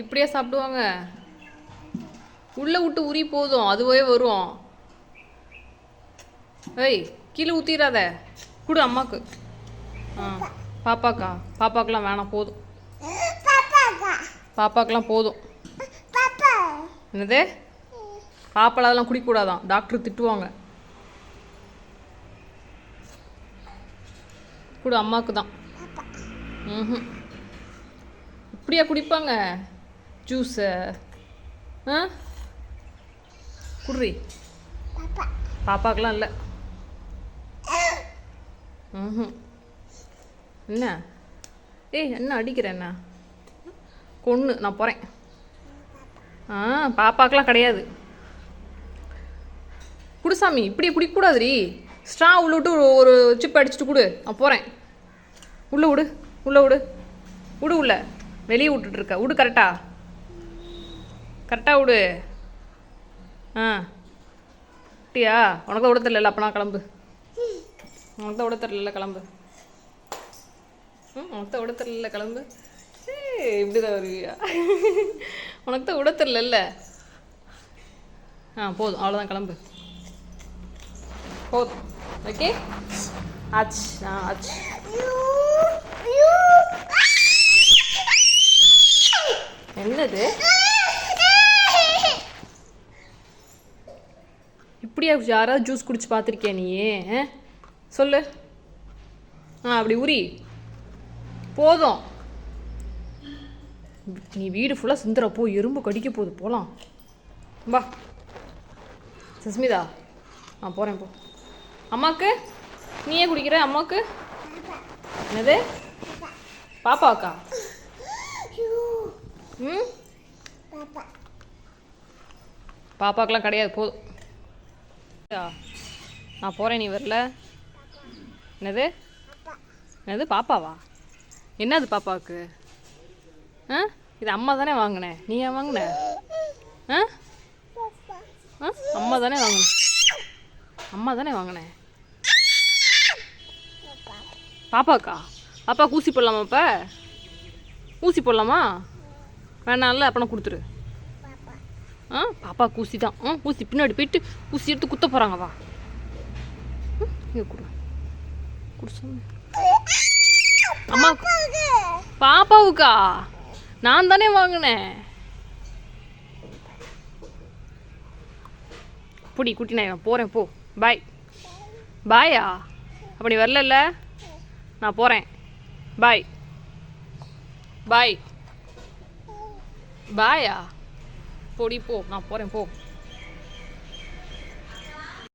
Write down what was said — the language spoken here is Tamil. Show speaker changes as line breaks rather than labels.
இப்படியே சாப்பிடுவாங்க? உள்ளே விட்டு உரி போதும், அதுவே வரும். ஏய், கீழே ஊற்றிடாத. கொடு அம்மாவுக்கு. ஆ, பாப்பாக்கா? பாப்பாக்கெலாம் வேணாம், போதும். பாப்பாக்கெலாம் போதும். என்னது? பாப்பால அதெல்லாம் குடிக்கக்கூடாதான், டாக்டர் திட்டுவாங்க. கொடு அம்மாவுக்கு தான். ம். இப்படியா குடிப்பாங்க ஜூஸை? ஆ, குடுறி. பாப்பாக்கெலாம் இல்லை. ம். என்ன? ஏய், என்ன அடிக்கிற? என்ன கொன்று நான் போகிறேன். ஆ, பாப்பாக்கெலாம் கிடையாது. குடுசாமி, இப்படி குடிக்கக்கூடாதுரி. ஸ்ட்ரா உள்ள விட்டு ஒரு சிப் அடிச்சுட்டு கொடு, நான் போகிறேன். உள்ளே விடு, உள்ளே விடு, விடு. உள்ள வெளியே விட்டுட்ருக்க, விடு. கரெக்டாக விடு. ஆ, அப்படியா? உனக்கு தான் விட தெரியல, அப்போ நான் கிளம்பு. உனக்கு தான் விட தெரியல, கிளம்பு. உனக்கு தான் விட தெரியல, கிளம்பு. இப்படி தான் வருவியா? உனக்கு தான் விட தெரியல. ஆ, போதும், அவ்வளோதான், கிளம்பு. போதும். ஓகே, ஆச்சு. ஆ, ஆச்சு. என்னது? இப்படியா யாராவது ஜூஸ் குடிச்சு பார்த்துருக்கியா நீ? சொல்லு. ஆ, அப்படி உரி. போதும். நீ வீடு ஃபுல்லாக சிந்துறப்போ எறும்பு கடிக்க போகுது. போகலாம் வா சுஸ்மிதா. நான் போகிறேன். போ. அம்மாவுக்கு நீ ஏன் குடிக்கிற? அம்மாவுக்கு என்னது? பாப்பாவுக்கா? ம், பாப்பாக்கெலாம் கிடையாது, போதும். நான் போகிறேன், நீ வரல. என்னது? என்னது பாப்பாவா? என்னது பாப்பாவுக்கு? ஆ, இது அம்மா தானே வாங்கினேன், நீ ஏன் வாங்கின? ஆ, அம்மா தானே வாங்கினேன். அம்மா தானே வாங்கினேன். பாப்பாக்கா? பாப்பாவுக்கு ஊசி போடலாமா? இப்போ ஊசி போடலாமா? வேணாம்ல, அப்போனா கொடுத்துரு. ஆ, பாப்பாவுக்கு ஊசி தான். ஊசி பின்னாடி போயிட்டு ஊசி எடுத்து குத்த போகிறாங்க. வா, இங்கே கொடு. அம்மாவுக்கு? பாப்பாவுக்கா? நான் தானே வாங்கினேன். புடி குட்டி, நான் போகிறேன். போ. பாய். பாயா? அப்போ நீ வரல? நான் போகிறேன். பாய். பாய். பாயா? போடி, போ. நான் போகிறேன். போ.